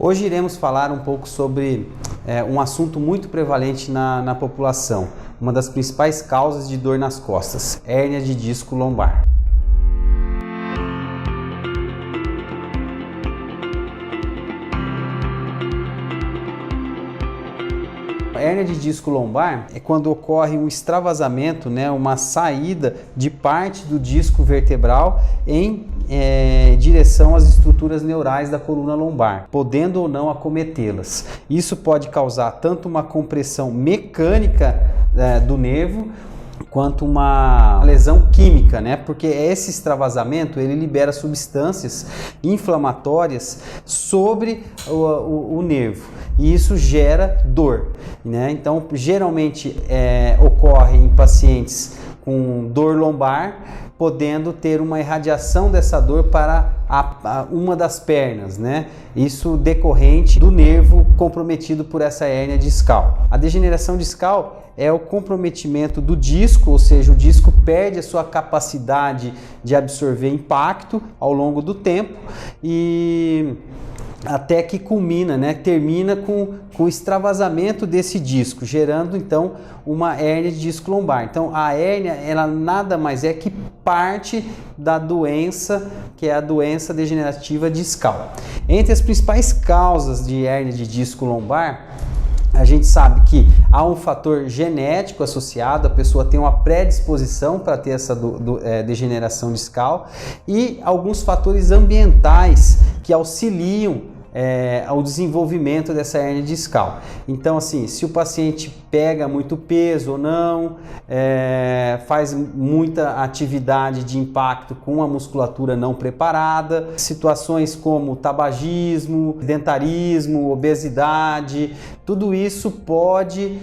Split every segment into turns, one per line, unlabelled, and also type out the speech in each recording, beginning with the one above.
Hoje iremos falar um pouco sobre um assunto muito prevalente na população, uma das principais causas de dor nas costas, hérnia de disco lombar. A hérnia de disco lombar é quando ocorre um extravasamento, uma saída de parte do disco vertebral em direção às estruturas neurais da coluna lombar, podendo ou não acometê-las. Isso pode causar tanto uma compressão mecânica do nervo, quanto uma lesão química, porque esse extravasamento ele libera substâncias inflamatórias sobre o nervo e isso gera dor, Então, geralmente ocorre em pacientes com dor lombar, podendo ter uma irradiação dessa dor para uma das pernas, Isso decorrente do nervo comprometido por essa hérnia discal. A degeneração discal é o comprometimento do disco, ou seja, o disco perde a sua capacidade de absorver impacto ao longo do tempo e até que culmina, termina com o extravasamento desse disco, gerando então uma hérnia de disco lombar. Então a hérnia, ela nada mais é que parte da doença, que é a doença degenerativa discal. Entre as principais causas de hérnia de disco lombar, a gente sabe que há um fator genético associado, a pessoa tem uma predisposição para ter essa degeneração discal e alguns fatores ambientais que auxiliam ao desenvolvimento dessa hérnia discal. Então, assim, se o paciente pega muito peso ou não, faz muita atividade de impacto com a musculatura não preparada, situações como tabagismo, sedentarismo, obesidade, tudo isso pode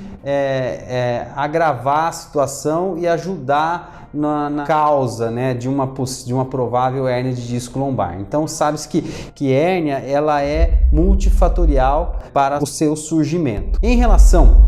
agravar a situação e ajudar na causa de uma provável hérnia de disco lombar. Então sabe-se que hérnia ela é multifatorial para o seu surgimento. Em relação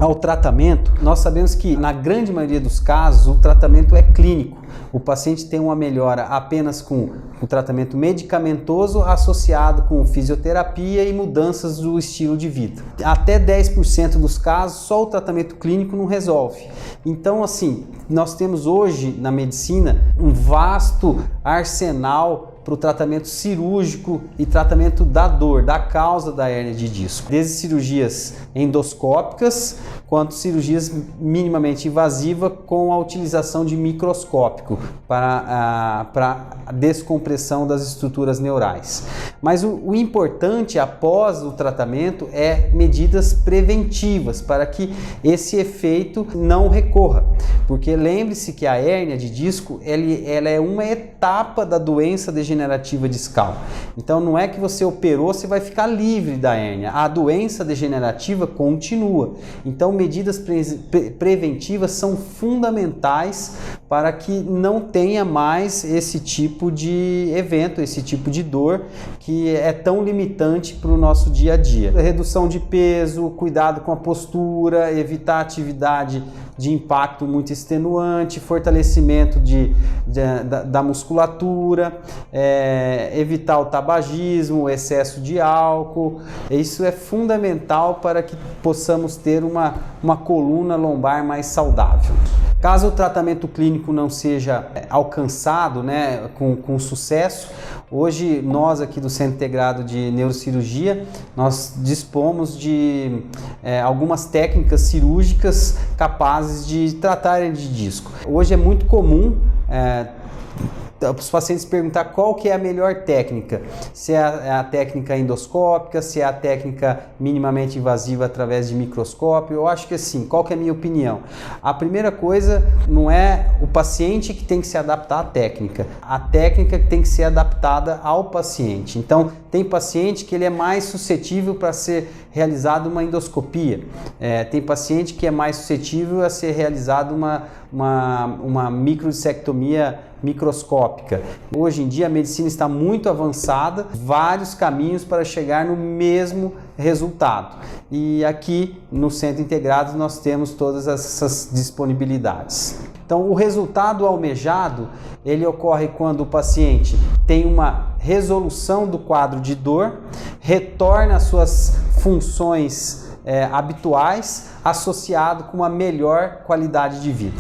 ao tratamento, nós sabemos que na grande maioria dos casos o tratamento é clínico. O paciente tem uma melhora apenas com o tratamento medicamentoso associado com fisioterapia e mudanças do estilo de vida. Até 10% dos casos, só o tratamento clínico não resolve. Então, assim, nós temos hoje na medicina um vasto arsenal para o tratamento cirúrgico e tratamento da dor, da causa da hérnia de disco. Desde cirurgias endoscópicas, quanto cirurgias minimamente invasivas com a utilização de microscópico para a descompressão das estruturas neurais. Mas o importante após o tratamento é medidas preventivas para que esse efeito não recorra. Porque lembre-se que a hérnia de disco ela é uma etapa da doença degenerativa discal. Então não é que você operou, você vai ficar livre da hérnia. A doença degenerativa continua. Então medidas preventivas são fundamentais para que não tenha mais esse tipo de evento, esse tipo de dor que é tão limitante para o nosso dia a dia. Redução de peso, cuidado com a postura, evitar atividade de impacto muito extenuante, fortalecimento da musculatura, evitar o tabagismo, o excesso de álcool. Isso é fundamental para que possamos ter uma coluna lombar mais saudável. Caso o tratamento clínico não seja alcançado com sucesso, hoje nós aqui do Centro Integrado de Neurocirurgia, nós dispomos de algumas técnicas cirúrgicas capazes de tratar a hérnia de disco. Hoje é muito comum os pacientes perguntar qual que é a melhor técnica, se é a técnica endoscópica, se é a técnica minimamente invasiva através de microscópio. Eu acho que assim, qual que é a minha opinião? A primeira coisa não é o paciente que tem que se adaptar à técnica, a técnica que tem que ser adaptada ao paciente. Então, tem paciente que ele é mais suscetível para ser realizada uma endoscopia, tem paciente que é mais suscetível a ser realizada uma microdissectomia microscópica. Hoje em dia a medicina está muito avançada, vários caminhos para chegar no mesmo resultado. E aqui no Centro Integrado nós temos todas essas disponibilidades. Então, Então, o resultado almejado, ele ocorre quando o paciente tem uma resolução do quadro de dor, retorna às suas funções habituais, associado com uma melhor qualidade de vida.